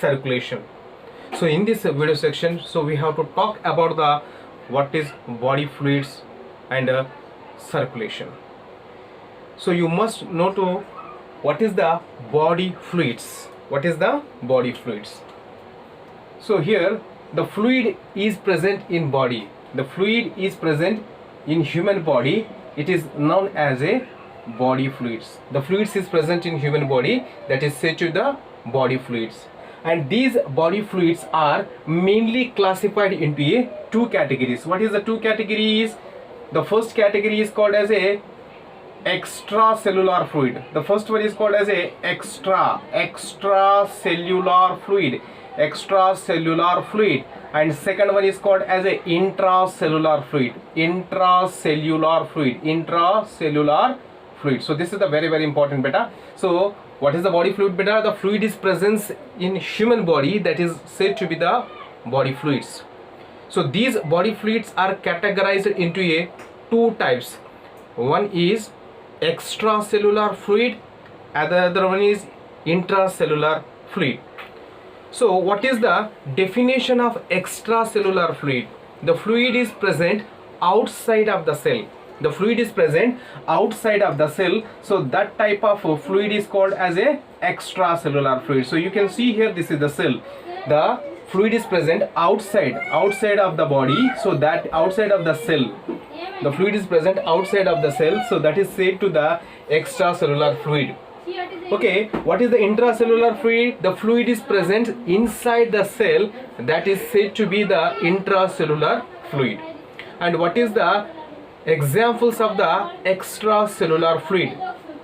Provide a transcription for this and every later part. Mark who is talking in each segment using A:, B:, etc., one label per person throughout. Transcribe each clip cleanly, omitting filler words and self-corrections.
A: circulation. So in this video section, so we have to talk about the what is body fluids and circulation. So you must know to what is the body fluids. What is the body fluids? So here the fluid is present in body. The fluid is present in human body. It is known as a body fluids. The fluids is present in human body, that is said to the body fluids. And these body fluids are mainly classified into two categories. What is the two categories? The first category is called as a extracellular fluid. The first one is called as a extracellular fluid, and second one is called as a intracellular fluid. So this is the very important beta. So what is the body fluid beta? The fluid is present in human body, that is said to be the body fluids. So these body fluids are categorized into two types. One is extracellular fluid and the other one is intracellular fluid. So what is the definition of extracellular fluid? The fluid is present outside of the cell. The fluid is present outside of the cell. So that type of fluid is called as a extracellular fluid. So you can see here, this is the cell. The fluid is present outside of the body. So that outside of the cell, the fluid is present outside of the cell. So that is said to the extracellular fluid. Okay, what is the intracellular fluid? The fluid is present inside the cell, that is said to be the intracellular fluid. And what is the examples of the extracellular fluid?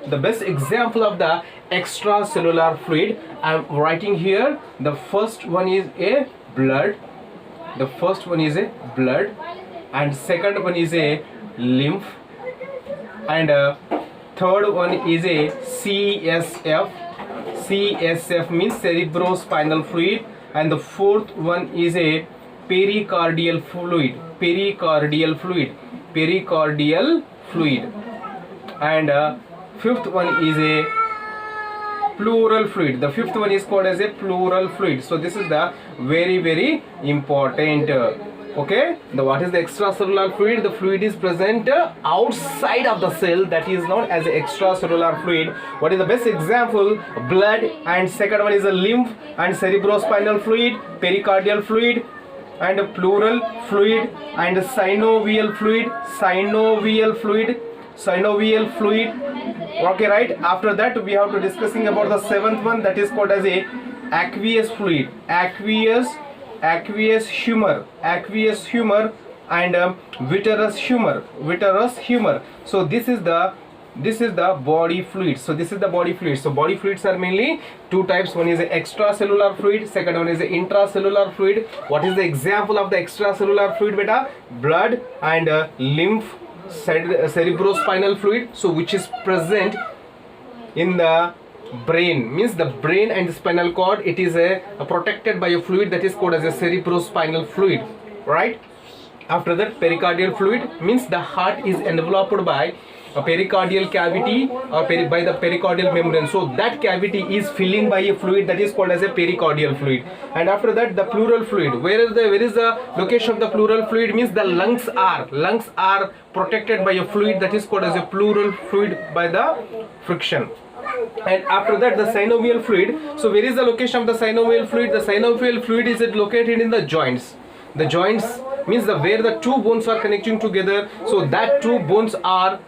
A: The best example of the extracellular fluid I am writing here. The first one is a blood. And second one is a lymph, and third one is a CSF. CSF means cerebrospinal fluid, and the fourth one is a pericardial fluid, and fifth one is a pleural fluid. The fifth one is called as a pleural fluid. So this is the very important. Okay, what is the extracellular fluid? The fluid is present outside of the cell, that is known as extracellular fluid. What is the best example? Blood, and second one is a lymph, and cerebrospinal fluid, pericardial fluid, and pleural fluid, and synovial fluid. Okay, right? After that we have to discussing about the seventh one, that is called as a aqueous fluid, aqueous humor, and vitreous humor. So this is the body fluid. So this is the body fluid. So body fluids are mainly two types. One is extracellular fluid, second one is intracellular fluid. What is the example of the extracellular fluid beta? Blood and lymph, cerebrospinal fluid, so which is present in the brain, means the brain and the spinal cord. It is protected by a fluid that is called as a cerebrospinal fluid, right? After that, pericardial fluid means the heart is enveloped by a pericardial cavity or by the pericardial membrane. So that cavity is filling by a fluid that is called as a pericardial fluid. And after that, the pleural fluid. Where is the location of the pleural fluid? Means the lungs are protected by a fluid that is called as a pleural fluid by the friction. And after that, the synovial fluid. So where is the location of the synovial fluid? The synovial fluid is located in the joints. The joints means where the two bones are connecting together. So that two bones are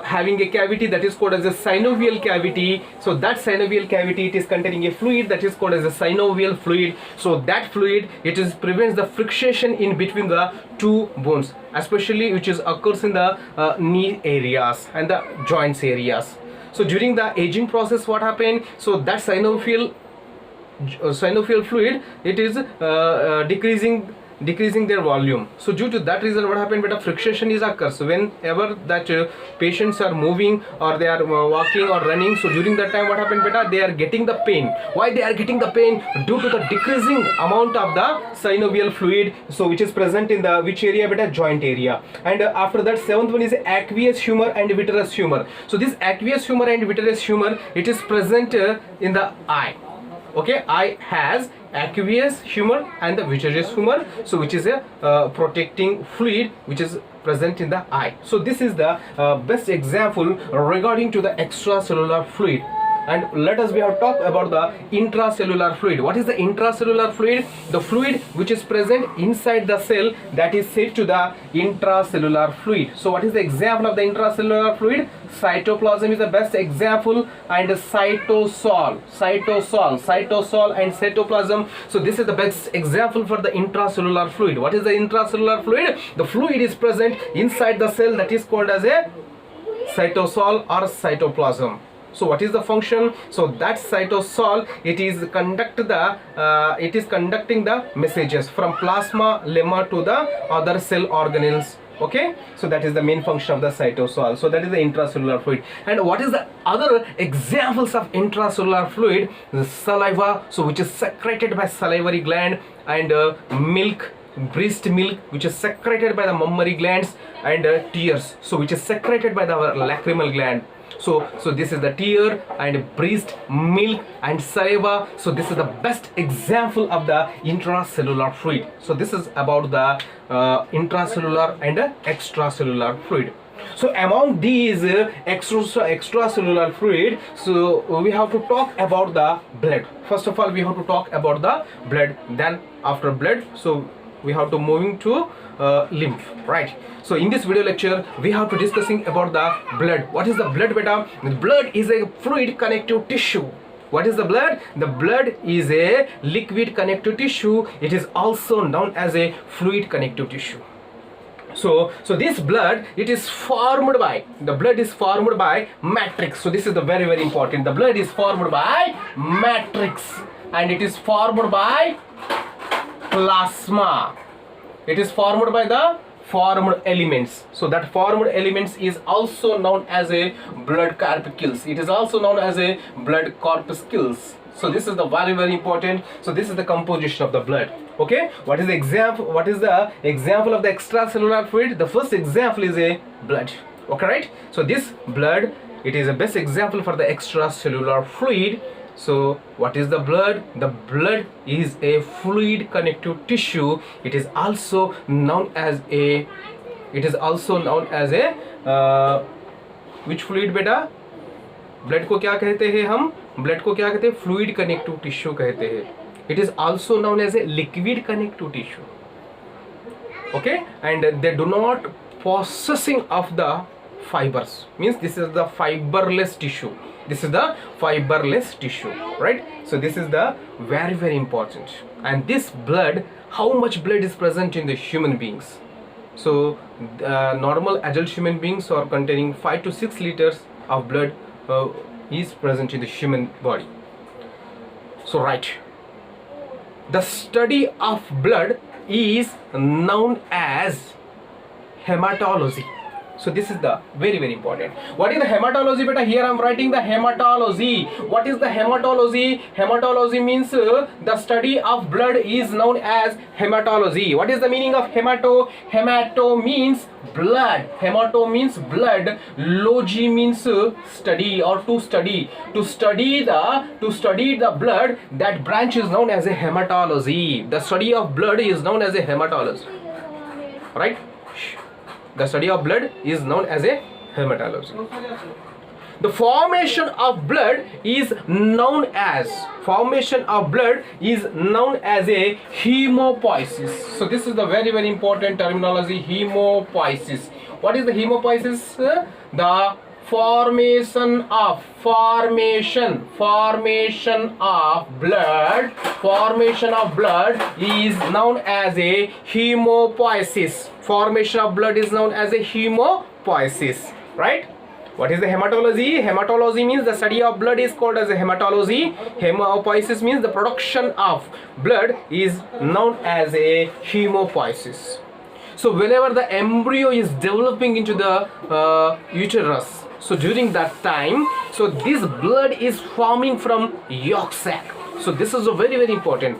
A: having a cavity that is called as a synovial cavity. So that synovial cavity, it is containing a fluid that is called as a synovial fluid. So that fluid, it is prevents the friction in between the two bones, especially which is occurs in the knee areas and the joints areas. So during the aging process, what happened? So that synovial fluid, it is decreasing their volume. So due to that reason, what happened? But a friction is occurs. So whenever that patients are moving or they are walking or running, so during that time, what happened? Beta, they are getting the pain. Why they are getting the pain? Due to the decreasing amount of the synovial fluid, so which is present in the which area? Beta, joint area. And after that, seventh one is aqueous humor and vitreous humor. So this aqueous humor and vitreous humor, it is present in the eye. Okay, eye has aqueous humor and the vitreous humor, so which is a protecting fluid which is present in the eye. So this is the best example regarding to the extracellular fluid. And let us we have talked about the intracellular fluid. What is the intracellular fluid? The fluid which is present inside the cell, that is said to the intracellular fluid. So what is the example of the intracellular fluid? Cytoplasm is the best example, and cytosol and cytoplasm. So this is the best example for the intracellular fluid. What is the intracellular fluid? The fluid is present inside the cell, that is called as a cytosol or cytoplasm. So what is the function? So that cytosol, it is conducting the messages from plasma lemma to the other cell organelles. Okay, so that is the main function of the cytosol. So that is the intracellular fluid. And what is the other examples of intracellular fluid? The saliva, so which is secreted by salivary gland, and milk, breast milk, which is secreted by the mammary glands, and tears, so which is secreted by the lacrimal gland. So this is the tear and breast milk and saliva. So this is the best example of the intracellular fluid. So this is about the intracellular and extracellular fluid. So among these extracellular fluid, so we have to talk about the blood. First of all, we have to talk about the blood. Then after blood, so we have to moving to lymph, right? So in this video lecture, we have to discussing about the blood. What is the blood, beta? The blood is a fluid connective tissue. What is the blood? The blood is a liquid connective tissue. It is also known as a fluid connective tissue. So this blood, it is formed by, the blood is formed by matrix. So this is the very, very important. The blood is formed by matrix, and it is formed by plasma. It is formed by the formed elements. So that formed elements is also known as a blood corpuscles. It is also known as a blood corpuscles. So this is the very, very important. So this is the composition of the blood. Okay, what is the example? What is the example of the extracellular fluid? The first example is a blood. Okay, right? So this blood, it is the best example for the extracellular fluid. So what is the blood? The blood is a fluid connective tissue. It is also known as a which fluid, beta? Blood को क्या कहते हैं हम? Blood को क्या कहते हैं? Fluid connective tissue कहते हैं. It is also known as a liquid connective tissue. Okay, and they do not possessing of the fibers, means this is the fiberless tissue. This is the fiberless tissue, right? So this is the very, very important. And this blood, how much blood is present in the human beings? So normal adult human beings are containing 5 to 6 liters of blood is present in the human body. So right, the study of blood is known as hematology. So this is the very, very important. What is the hematology, beta? Here I am writing the hematology. What is the hematology? Hematology means the study of blood is known as hematology. What is the meaning of hemato? Hemato means blood. Hemato means blood. Logy means study or to study. To study the blood, that branch is known as a hematology. The study of blood is known as a hematology. Right? The study of blood is known as a hematology. The formation of blood is known as a hemopoiesis. So this is the very, very important terminology, hemopoiesis. What is the hemopoiesis? The formation of blood is known as a hemopoiesis. Formation of blood is known as a hemopoiesis, right? What is the hematology? Hematology means the study of blood is called as a hematology. Hemopoiesis means the production of blood is known as a hemopoiesis. So whenever the embryo is developing into the uterus, so during that time, so this blood is forming from yolk sac. So this is a very, very important.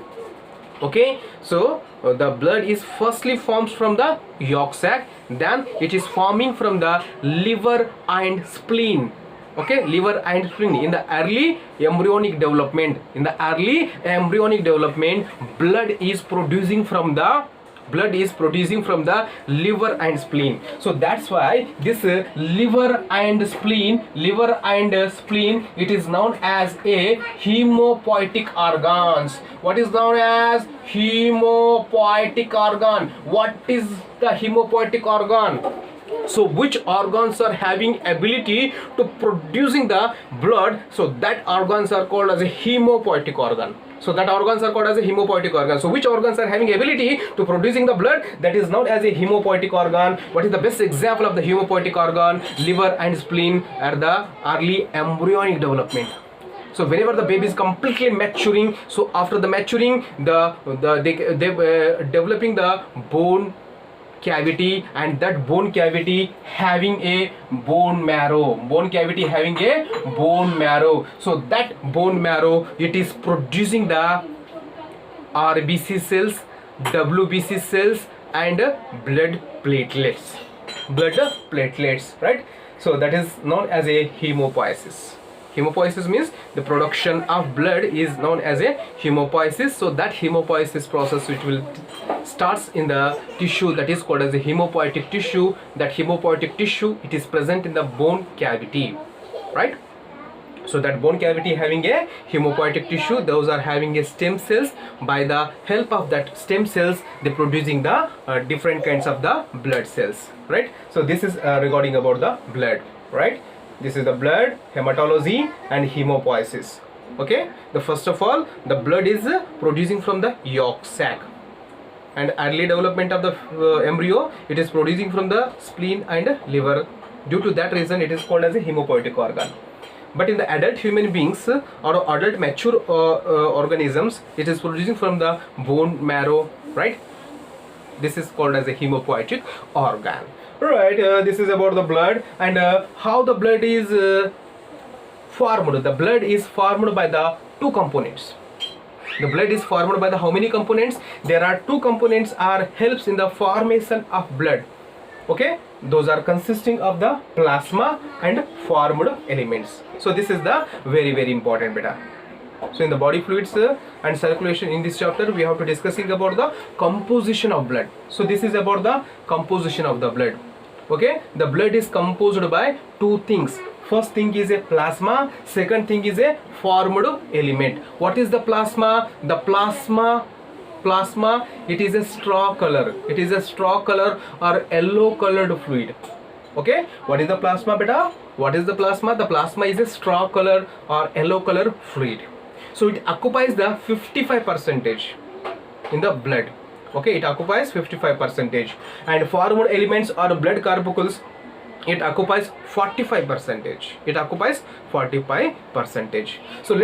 A: Okay, so the blood is firstly forms from the yolk sac, then it is forming from the liver and spleen. Okay, liver and spleen in the early embryonic development. In the early embryonic development, blood is producing from the liver and spleen. So that's why this liver and spleen, it is known as a hemopoietic organs. What is known as hemopoietic organ? What is the hemopoietic organ? So which organs are having ability to producing the blood? So that organs are called as a hemopoietic organ. So that organs are called as a hemopoietic organ. So which organs are having ability to producing the blood? That is known as a hemopoietic organ. What is the best example of the hemopoietic organ? Liver and spleen at the early embryonic development. So whenever the baby is completely maturing, so after the maturing, they developing the bone cavity, and that bone cavity having a bone marrow. So that bone marrow, it is producing the RBC cells, WBC cells, and blood platelets, right? So that is known as a hemopoiesis. Hemopoiesis means the production of blood is known as a hemopoiesis. So that hemopoiesis process, which will starts in the tissue, that is called as a hemopoietic tissue. That hemopoietic tissue, it is present in the bone cavity, right? So that bone cavity having a hemopoietic tissue, those are having a stem cells. By the help of that stem cells, they producing the different kinds of the blood cells, right? So this is regarding about the blood, right? This is the blood, hematology and hemopoiesis. Okay, the first of all, the blood is producing from the yolk sac, and early development of the embryo, it is producing from the spleen and liver. Due to that reason, it is called as a hemopoietic organ. But in the adult human beings or adult mature organisms, it is producing from the bone marrow, right? This is called as a hemopoietic organ. Right, this is about the blood and how the blood is formed. The blood is formed by the two components. The blood is formed by the how many components? There are two components are helps in the formation of blood. Okay, those are consisting of the plasma and formed elements. So this is the very important beta. So in the body fluids and circulation, in this chapter we have to discussing about the composition of blood. So this is about the composition of the blood. Okay, the blood is composed by two things. First thing is a plasma, second thing is a formed element. What is the plasma? The plasma, it is a straw color. It is a straw color or yellow colored fluid. Okay, what is the plasma beta? What is the plasma? The plasma is a straw color or yellow color fluid. So it occupies the 55% in the blood. Okay, it occupies 55%, and formed elements or blood corpuscles, it occupies 45%. It occupies 45%. So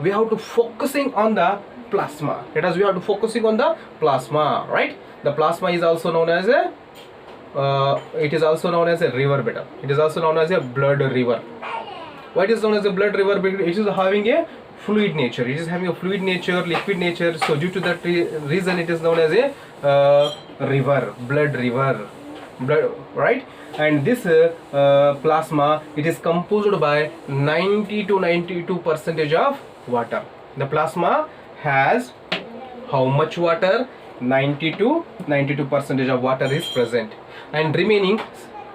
A: we have to focusing on the plasma. We have to focusing on the plasma, right? The plasma is also known as a it is also known as a river beta. It is also known as a blood river. Why it is known as a blood river? Because it is having a fluid nature. It is having a fluid nature, liquid nature. So due to that reason, it is known as a river, blood river, right? And this plasma, it is composed by 90 to 92% of water. The plasma has how much water? 90 to 92% of water is present, and remaining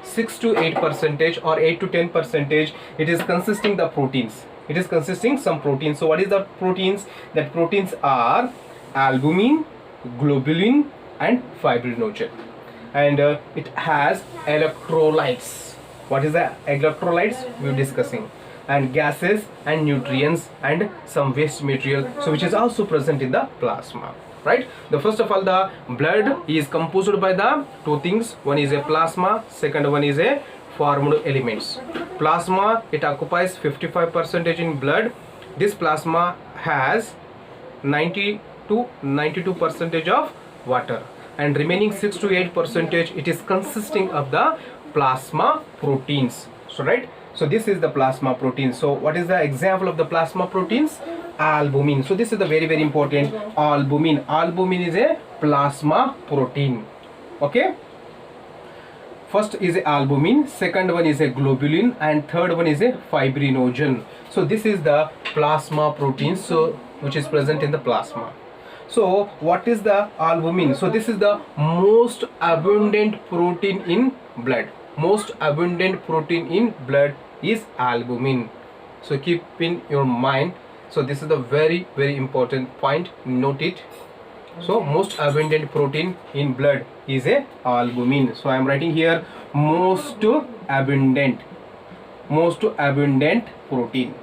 A: 6 to 8% or 8 to 10%, it is consisting the proteins. It is consisting some proteins. So what is the proteins? That proteins are albumin, globulin and fibrinogen, and it has electrolytes. What is the electrolytes? We are discussing, and gases and nutrients and some waste material, so which is also present in the plasma, right? The first of all, the blood is composed by the two things. One is a plasma, second one is a formed elements. Plasma, it occupies 55% in blood. This plasma has 90 to 92% of water, and remaining 6 to 8%, it is consisting of the plasma proteins. So right, so this is the plasma protein. So what is the example of the plasma proteins? Albumin. So this is the very important albumin. Albumin is a plasma protein. Okay, first is a albumin, second one is a globulin, and third one is a fibrinogen. So this is the plasma protein, so which is present in the plasma. So what is the albumin? So this is the most abundant protein in blood. Most abundant protein in blood is albumin. So keep in your mind. So this is the very important point. Note it. So most abundant protein in blood is a albumin. So I am writing here most abundant protein.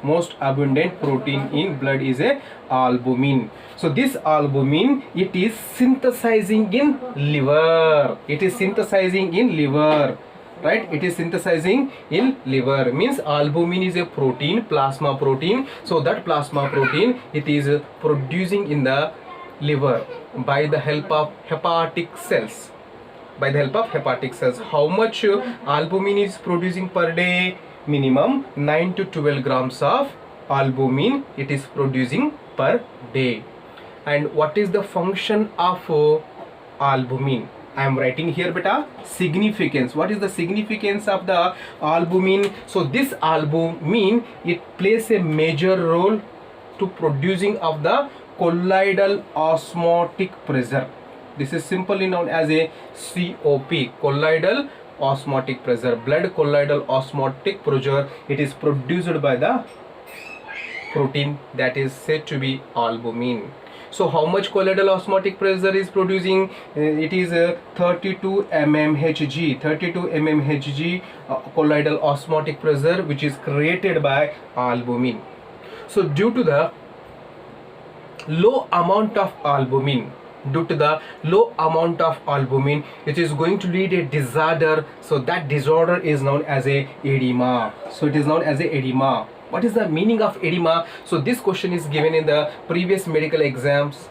A: Most abundant protein in blood is a albumin. So this albumin, it is synthesizing in liver. It is synthesizing in liver. Right, it is synthesizing in liver. Means albumin is a protein, plasma protein. So that plasma protein, it is producing in the liver by the help of hepatic cells. By the help of hepatic cells. How much albumin is producing per day? Minimum 9 to 12 grams of albumin it is producing per day. And what is the function of albumin? I am writing here beta significance. What is the significance of the albumin? So this albumin, it plays a major role to producing of the colloidal osmotic pressure. This is simply known as a COP, colloidal osmotic pressure. Blood colloidal osmotic pressure, it is produced by the protein that is said to be albumin. So how much colloidal osmotic pressure is producing? It is 32 mmHg. 32 mmHg colloidal osmotic pressure, which is created by albumin. So due to the low amount of albumin, it is going to lead a disorder. So that disorder is known as a edema. So it is known as a edema. What is the meaning of edema? So this question is given in the previous medical exams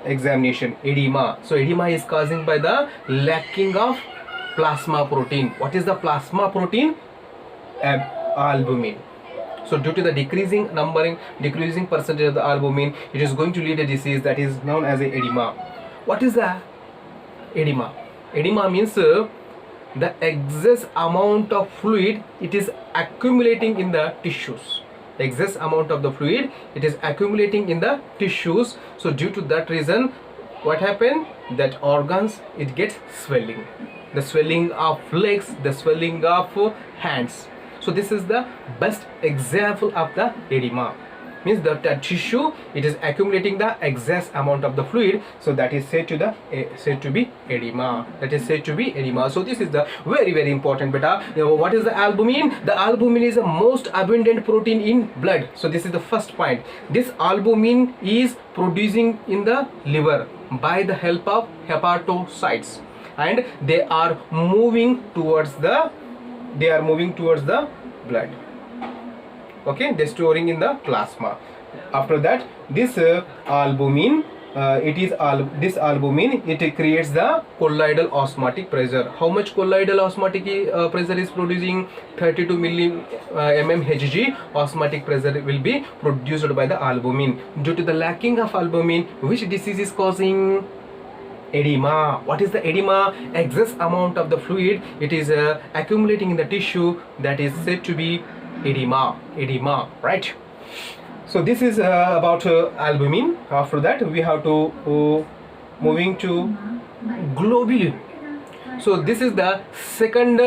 A: examination. Edema. So edema is causing by the lacking of plasma protein. What is the plasma protein? Albumin. So due to the decreasing percentage of the albumin, it is going to lead a disease that is known as a edema. What is the edema? Edema means the excess amount of fluid, it is accumulating in the tissues. Excess amount of the fluid, it is accumulating in the tissues. So due to that reason, what happened? That organs, it gets swelling. The swelling of legs, the swelling of hands. So this is the best example of the edema. Means that the tissue, it is accumulating the excess amount of the fluid. So that is said to be edema. That is said to be edema. So this is the very important beta. What is the albumin? The albumin is the most abundant protein in blood. So this is the first point. This albumin is producing in the liver by the help of hepatocytes, and they are moving towards the blood. Okay, they're storing in the plasma. After that, this albumin, this albumin, it creates the colloidal osmotic pressure. How much colloidal osmotic pressure is producing? 32 mmHg osmotic pressure will be produced by the albumin. Due to the lacking of albumin, which disease is causing? Edema. What is the edema? Excess amount of the fluid, it is accumulating in the tissue, that is said to be edema, right? So this is about albumin. After that, we have to moving to globulin. So this is the second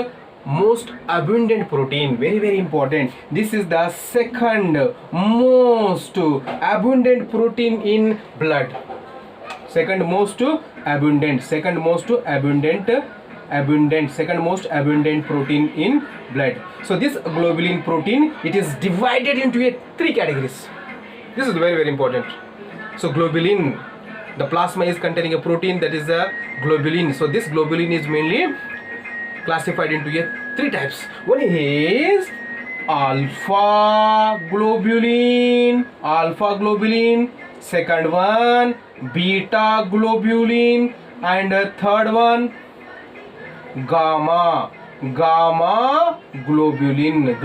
A: most abundant protein. Very important. This is the second most abundant protein in blood. Second most abundant protein in blood. So this globulin protein, it is divided into three categories. This is very important. So globulin, the plasma is containing a protein, that is a globulin. So this globulin is mainly classified into three types. One is alpha globulin. Second one, beta globulin, and third one, gamma globulin.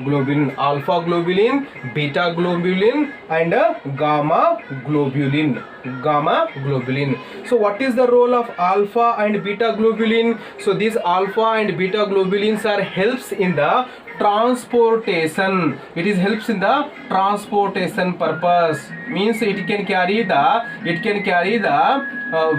A: globulin, alpha globulin, beta globulin and gamma globulin. Gamma globulin. So what is the role of alpha and beta globulin? So these alpha and beta globulins are helps in the transportation. It is helps in the transportation purpose, means it can carry the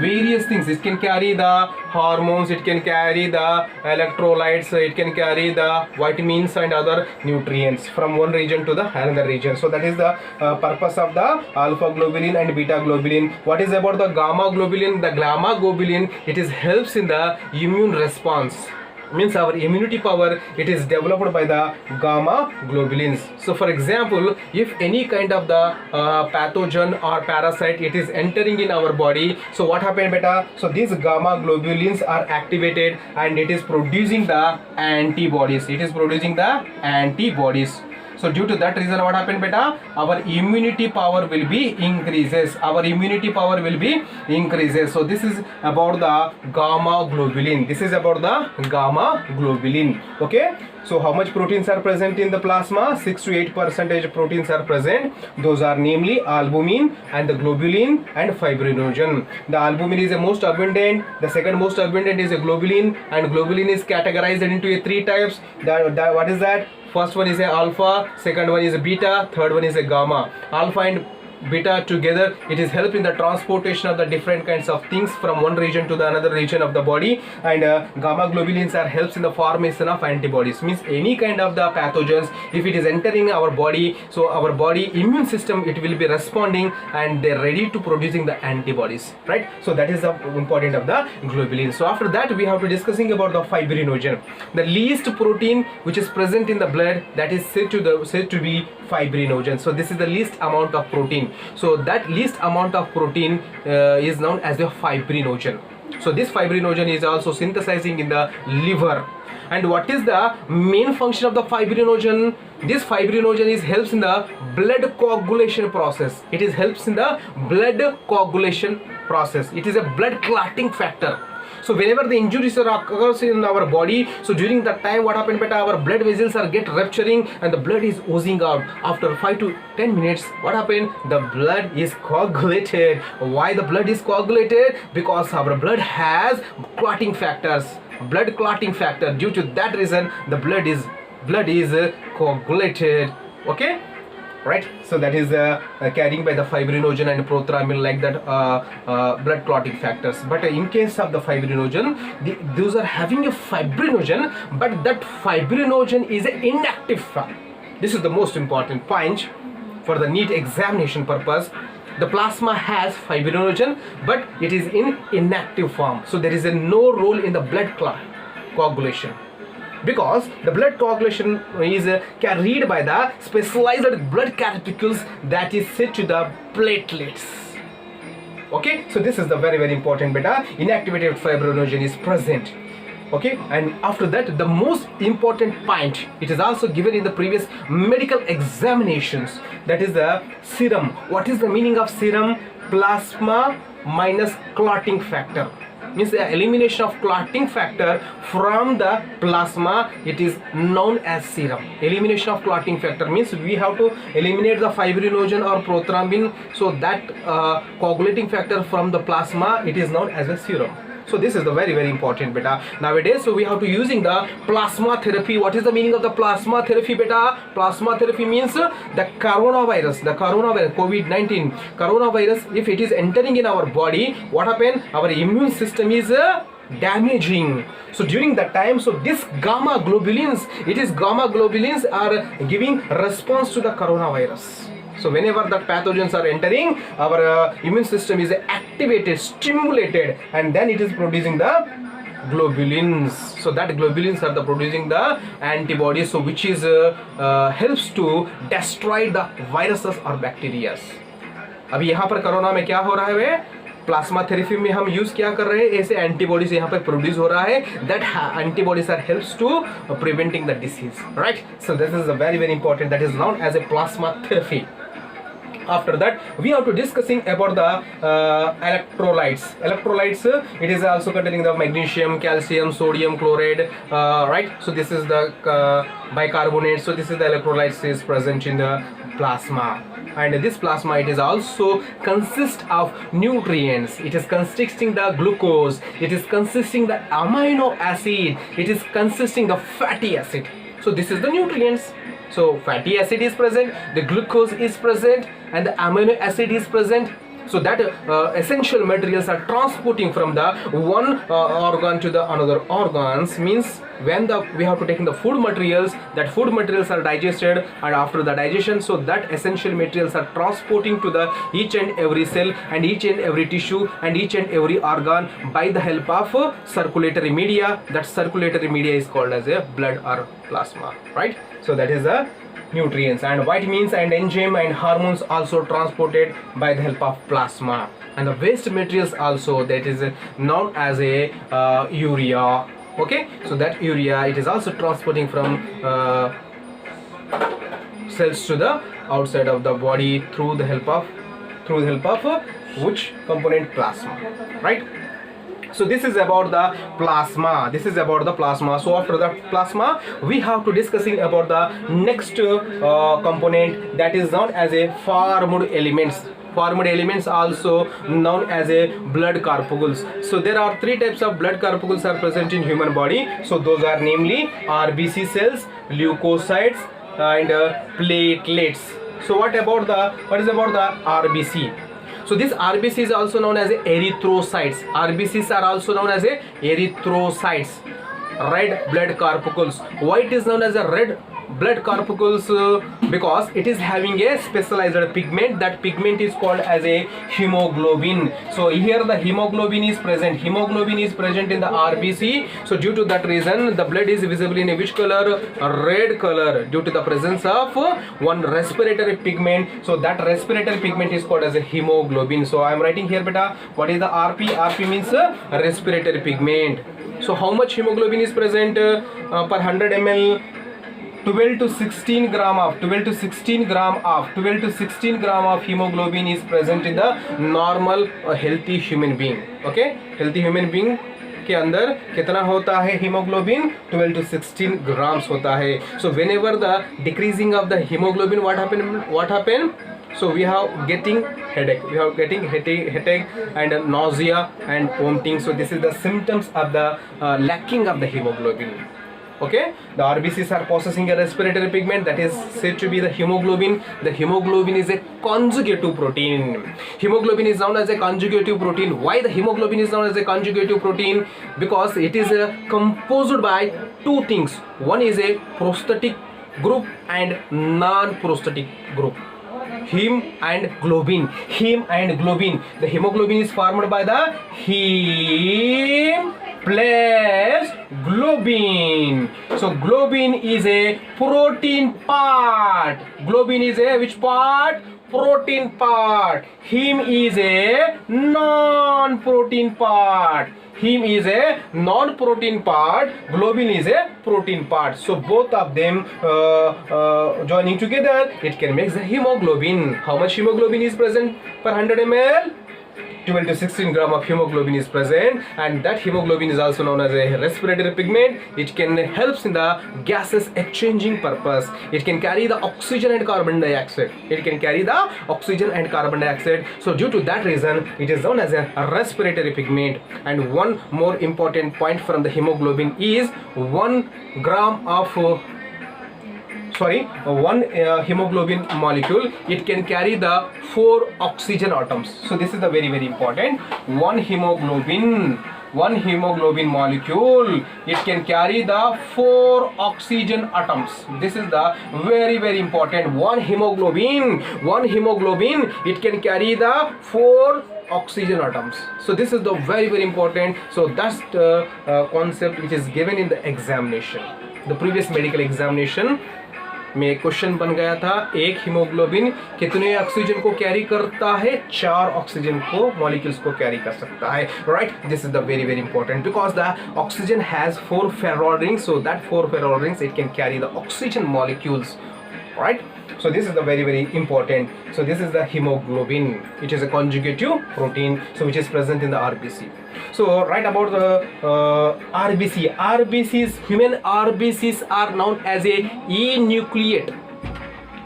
A: various things. It can carry the hormones, it can carry the electrolytes, it can carry the vitamins and other nutrients from one region to the another region. So that is the purpose of the alpha globulin and beta globulin. What is about the gamma globulin? The gamma globulin, it is helps in the immune response, means our immunity power, it is developed by the gamma globulins. So for example, if any kind of the pathogen or parasite, it is entering in our body, so what happened beta? So these gamma globulins are activated and it is producing the antibodies. It is producing the antibodies. So due to that reason, what happened beta? Our immunity power will be increases. Our immunity power will be increases. So this is about the gamma globulin. This is about the gamma globulin. Okay. So how much proteins are present in the plasma? 6 to 8% proteins are present. Those are namely albumin and the globulin and fibrinogen. The albumin is the most abundant. The second most abundant is a globulin, and globulin is categorized into 3 types. What is that? First one is a alpha, second one is a beta, third one is a gamma. Alpha and beta together, it is help in the transportation of the different kinds of things from one region to the another region of the body, and gamma globulins are helps in the formation of antibodies, means any kind of the pathogens, if it is entering our body, so our body immune system, it will be responding and they're ready to producing the antibodies, right? So that is the important of the globulin. So after that, we have to discussing about the fibrinogen, the least protein which is present in the blood, that is said to be fibrinogen. So this is the least amount of protein. So that least amount of protein is known as the fibrinogen. So this fibrinogen is also synthesizing in the liver. And what is the main function of the fibrinogen? This fibrinogen is helps in the blood coagulation process. It is helps in the blood coagulation process. It is a blood clotting factor. So whenever the injuries occurs in our body, so during that time, what happened beta? Our blood vessels are get rupturing and the blood is oozing out. After 5 to 10 minutes, what happened? The blood is coagulated. Why the blood is coagulated? Because our blood has clotting factors, blood clotting factor. Due to that reason, the blood is coagulated. Okay. Right, so that is carrying by the fibrinogen and prothrombin, like that blood clotting factors. But in case of the fibrinogen, those are having a fibrinogen, but that fibrinogen is an inactive form. This is the most important point for the NEET examination purpose. The plasma has fibrinogen, but it is in inactive form. So there is no role in the blood coagulation, because the blood coagulation is carried by the specialized blood particles that is set to the platelets. Okay, so this is the very important beta. Inactivated fibrinogen is present. Okay, and after that, the most important point, it is also given in the previous medical examinations, that is the serum. What is the meaning of serum? Plasma minus clotting factor, means the elimination of clotting factor from the plasma, it is known as serum. Elimination of clotting factor means we have to eliminate the fibrinogen or prothrombin, so that coagulating factor from the plasma, it is known as a serum. So this is the very important beta nowadays. So we have to using the plasma therapy. What is the meaning of the plasma therapy beta? Plasma therapy means the coronavirus, COVID-19 coronavirus, if it is entering in our body, what happen? Our immune system is damaging. So during that time, so this gamma globulins, gamma globulins are giving response to the coronavirus. So whenever the pathogens are entering, our immune system is activated, stimulated, and then it is producing the globulins. So that globulins are the producing the antibodies, so which is helps to destroy the viruses or bacteria. अभी यहाँ पर corona में क्या हो रहा है वे? Plasma therapy में हम यूज क्या कर रहे हैं? ऐसे एंटीबॉडीज यहाँ पे प्रोड्यूस हो रहा है. That antibodies are helps to preventing the disease, right? So this is very important. That is known as a plasma therapy. After that, we have to discussing about the electrolytes. It is also containing the magnesium, calcium, sodium chloride, right? So this is the bicarbonate. So this is the electrolytes is present in the plasma, and this plasma, it is also consist of nutrients. It is consisting the glucose, it is consisting the amino acid, it is consisting the fatty acid. So this is the nutrients. So fatty acid is present, the glucose is present, and the amino acid is present. So that essential materials are transporting from the one organ to the another organs. Means when we have to take in the food materials, that food materials are digested, and after the digestion, so that essential materials are transporting to the each and every cell and each and every tissue and each and every organ by the help of circulatory media. That circulatory media is called as a blood or plasma, right? So that is the nutrients, and vitamins and enzyme and hormones also transported by the help of plasma. And the waste materials also, that is known as a urea. Okay, so that urea, it is also transporting from cells to the outside of the body through the help of which component? Plasma, right? So this is about the plasma. So after the plasma, we have to discussing about the next component, that is known as a formed elements. Formed elements also known as a blood corpuscles. So there are three types of blood corpuscles are present in human body. So those are namely RBC cells, leukocytes, and platelets. So what is about the RBC? So this RBC is also known as erythrocytes. RBCs are also known as erythrocytes, red blood corpuscles. Why it is known as a red blood corpuscles? Because it is having a specialized pigment. That pigment is called as a hemoglobin. So here the hemoglobin is present. Hemoglobin is present in the RBC. So due to that reason, the blood is visible in a which color? Red color, due to the presence of one respiratory pigment. So that respiratory pigment is called as a hemoglobin. So I am writing here, beta, what is the RP? RP means respiratory pigment. So how much hemoglobin is present per 100 ml? 12 to 16 gram of hemoglobin is present in the normal healthy human being. Okay, healthy human being के अंदर कितना होता है hemoglobin? 12 to 16 grams होता है. So whenever the decreasing of the hemoglobin, what happen? So we have getting headache, and nausea and vomiting. So this is the symptoms of the lacking of the hemoglobin. Okay, the RBCs are possessing a respiratory pigment that is said to be the hemoglobin. The hemoglobin is a conjugative protein. Hemoglobin is known as a conjugative protein. Why the hemoglobin is known as a conjugative protein? Because it is composed by two things. One is a prosthetic group and non-prosthetic group. Heme and globin. The hemoglobin is formed by the heme plus globin. So globin is a protein part. Globin is a which part? Protein part. Heme is a non-protein part. Heme is a non-protein part, globin is a protein part. So both of them joining together, it can make the hemoglobin. How much hemoglobin is present per 100 ml? 12 to 16 gram of hemoglobin is present, and that hemoglobin is also known as a respiratory pigment. It can helps in the gases exchanging purpose. It can carry the oxygen and carbon dioxide. So due to that reason, it is known as a respiratory pigment. And one more important point from the hemoglobin is 1 gram of one hemoglobin molecule, it can carry the 4 oxygen atoms. So this is the very important. One hemoglobin molecule, it can carry the 4 oxygen atoms. This is the very important. One hemoglobin, it can carry the 4 oxygen atoms. So this is the very important. So that's the concept which is given in the examination. The previous medical examination में question बन गया था, एक haemoglobin कितने oxygen को carry करता है? 4 oxygen को मॉलिक्यूल्स को कैरी कर सकता है, right? This is the very important because the oxygen has 4 ferro rings, so that 4 ferro rings it can carry the oxygen molecules, right? So this is the very important. So this is the hemoglobin. It is a conjugative protein, so which is present in the RBC. So right about the RBC. RBCs, human RBCs are known as a enucleate.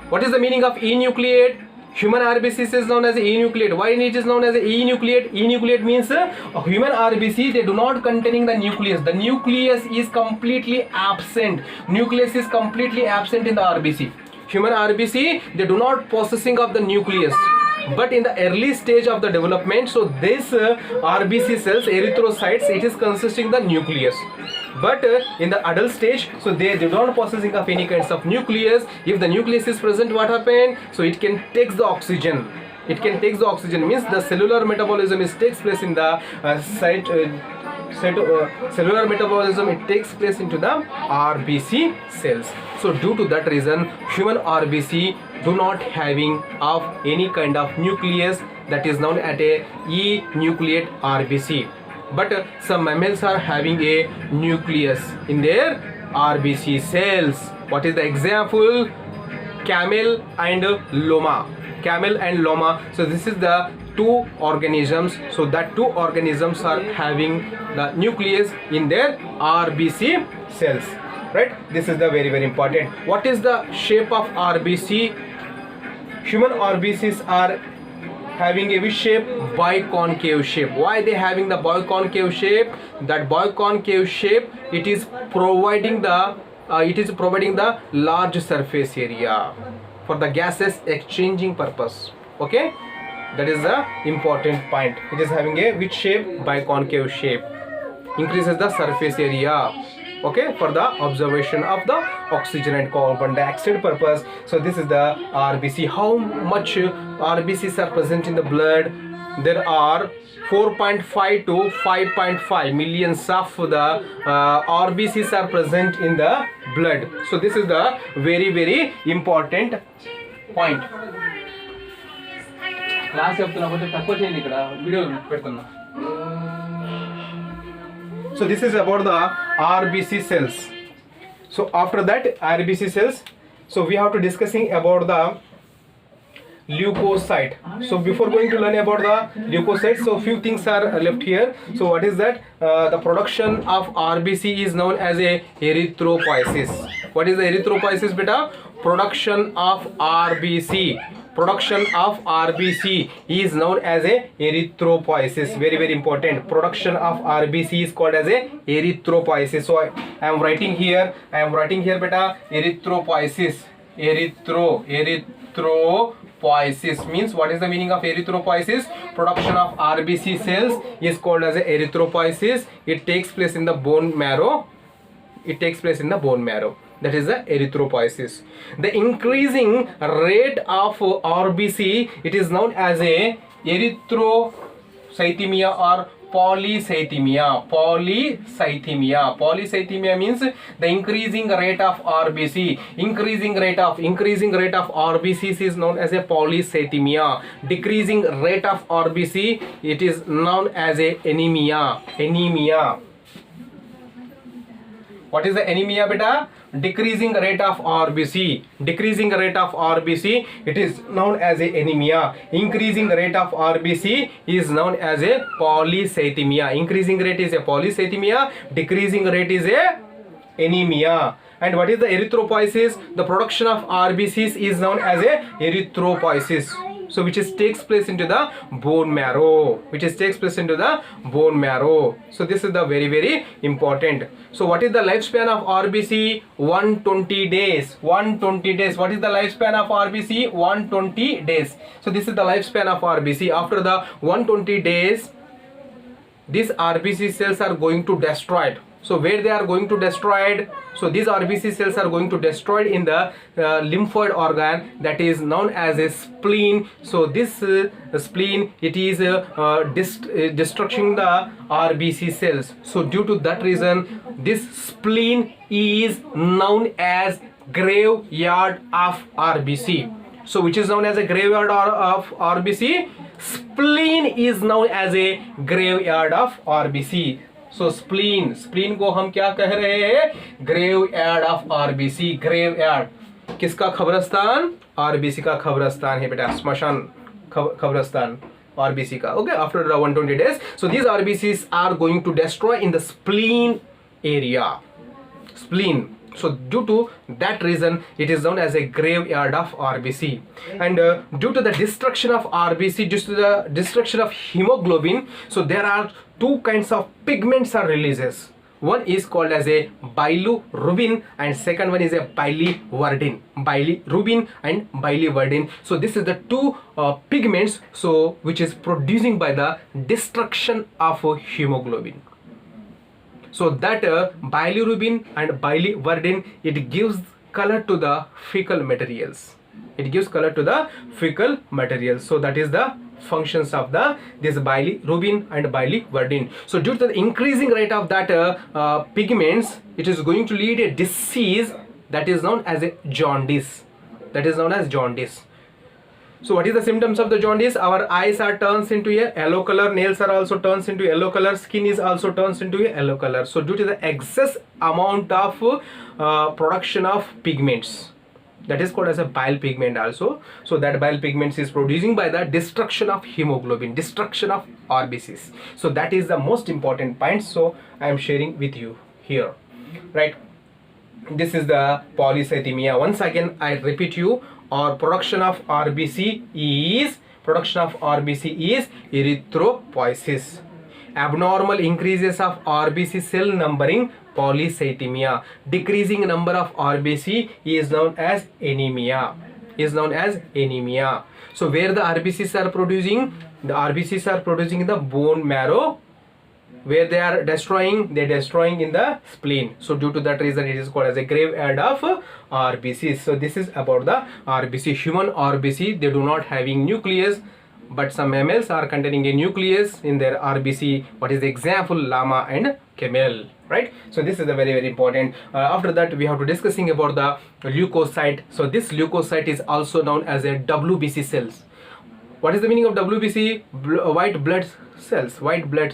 A: What is the meaning of enucleate? Human RBCs is known as enucleate. Why it is known as enucleate? Enucleate means human RBC, they do not containing the nucleus. The nucleus is completely absent. Nucleus is completely absent in the RBC. Human RBC, they do not possessing of the nucleus. But in the early stage of the development, so this RBC cells, erythrocytes, it is consisting the nucleus. But in the adult stage, so they do not possessing of any kinds of nucleus. If the nucleus is present, what happened? So it can take the oxygen. It can take the oxygen, means the cellular metabolism is takes place in the cellular metabolism, it takes place into the RBC cells. So due to that reason, human RBC do not having of any kind of nucleus, that is known as a enucleate RBC. But some mammals are having a nucleus in their RBC cells. What is the example? Camel and llama. Camel and llama. So this is the two organisms. So that two organisms are having the nucleus in their RBC cells. Right? This is the very important. What is the shape of RBC? Human RBCs are having a shape, biconcave shape. Why they having the biconcave shape? That biconcave shape, it is providing the large surface area for the gases exchanging purpose. Okay, that is the important point. It is having a which shape? Biconcave shape. Increases the surface area, okay, for the observation of the oxygen and carbon dioxide purpose. So this is the RBC. How much RBCs are present in the blood? There are 4.5 to 5.5 millions of the RBCs are present in the blood. So this is the very important point. Class So this is about the RBC cells. So after that RBC cells, so we have to discussing about the leukocyte. So before going to learn about the leukocytes, so few things are left here. So what is that? The production of RBC is known as a erythropoiesis. What is the erythropoiesis, beta? Production of RBC. Production of RBC is known as a erythropoiesis. Very important. Production of RBC is called as a erythropoiesis. So I am writing here. Beta, erythropoiesis. Erythropoiesis means, what is the meaning of erythropoiesis? Production of RBC cells is called as a erythropoiesis. It takes place in the bone marrow. That is the erythropoiesis. The increasing rate of RBC, it is known as a erythrocythemia or polycythemia. Polycythemia means the increasing rate of RBC. Increasing rate of RBCs is known as a polycythemia. Decreasing rate of RBC, it is known as a anemia. What is the anemia, beta? Decreasing rate of RBC. It is known as a anemia. Increasing rate of RBC is known as a polycythemia. Increasing rate is a polycythemia. Decreasing rate is a anemia. And what is the erythropoiesis? The production of RBCs is known as a erythropoiesis. So which takes place into the bone marrow. So this is the very important. So what is the lifespan of RBC? 120 days. What is the lifespan of RBC? 120 days. So this is the lifespan of RBC. After the 120 days, these RBC cells are going to destroyed. So where they are going to destroyed? So these RBC cells are going to destroyed in the lymphoid organ, that is known as a spleen. So this spleen, it is destructing the RBC cells. So due to that reason, this spleen is known as graveyard of RBC. So which is known as a graveyard of RBC? Spleen is known as a graveyard of RBC. So spleen को हम क्या कह रहे हैं? Graveyard of RBC. Graveyard किसका? कब्रिस्तान RBC का खबरस्तान है बेटा, स्मशान खबरस्तान RBC का. Okay, after the 120 days, so these RBCs are going to destroy in the spleen area, spleen. So due to that reason, it is known as a graveyard of RBC. And due to the destruction of RBC, due to the destruction of hemoglobin, so there are two kinds of pigments are releases. One is called as a bilirubin and second one is a biliverdin. Bilirubin and biliverdin. So this is the two pigments so which is producing by the destruction of hemoglobin. So that bilirubin and biliverdin, it gives color to the fecal materials. It gives color to the fecal materials. So that is the functions of this bilirubin and biliverdin. So due to the increasing rate of that pigments, it is going to lead a disease that is known as a jaundice. That is known as jaundice. So what is the symptoms of the jaundice? Our eyes are turns into a yellow color, nails are also turns into yellow color, skin is also turns into a yellow color. So due to the excess amount of production of pigments, that is called as a bile pigment also. So that bile pigments is producing by the destruction of hemoglobin, destruction of RBCs. So that is the most important point. So I am sharing with you here, right? This is the polycythemia. Once again I repeat you, or production of RBC is erythropoiesis. Abnormal increases of RBC cell numbering, polycythemia. Decreasing number of RBC is known as anemia. So where the RBCs are producing? The RBCs are producing in the bone marrow. Where they are destroying? They are destroying in the spleen. So due to that reason, it is called as a graveyard of RBCs. So this is about the RBC. Human RBC, they do not having nucleus, but some mammals are containing a nucleus in their RBC. What is the example? Llama and camel, right? So this is the very important. After that, we have to discussing about the leukocyte. So this leukocyte is also known as a WBC cells. What is the meaning of WBC? White blood cells, white blood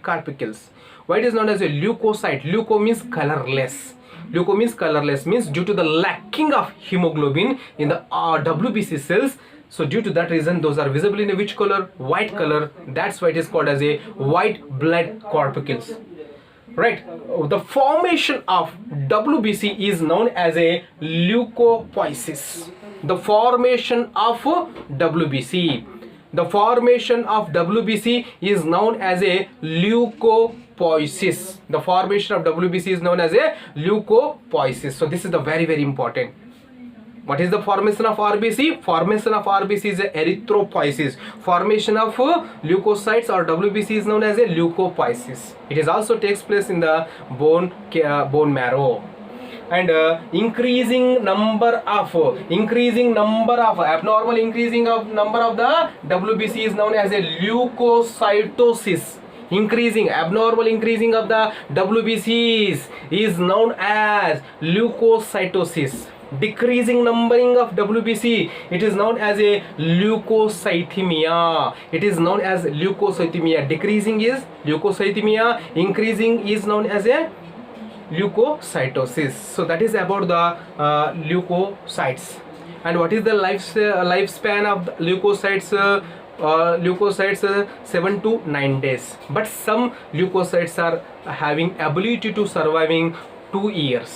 A: corpuscles. White is known as a leukocyte. Leuko means colorless. Leuko means colorless, means due to the lacking of hemoglobin in the WBC cells. So due to that reason, those are visible in a which color? White color. That's why it is called as a white blood corpuscles. Right. The formation of WBC is known as a leukopoiesis. The formation of WBC. The formation of WBC is known as a leukopoiesis. The formation of WBC is known as a leukopoiesis. So this is the very important. What is the formation of RBC? Formation of RBC is a erythropoiesis. Formation of leukocytes or WBC is known as a leukopoiesis. It is also takes place in the bone marrow. And increasing number of abnormal increasing of number of the WBC is known as a leukocytosis. Abnormal increasing of the WBCs is known as leukocytosis. Decreasing numbering of WBC, it is known as a leukocythemia. Decreasing is leukocythemia, increasing is known as a leukocytosis. So that is about the leukocytes. And what is the lifespan of the leukocytes? 7 to 9 days. But some leukocytes are having ability to surviving 2 years.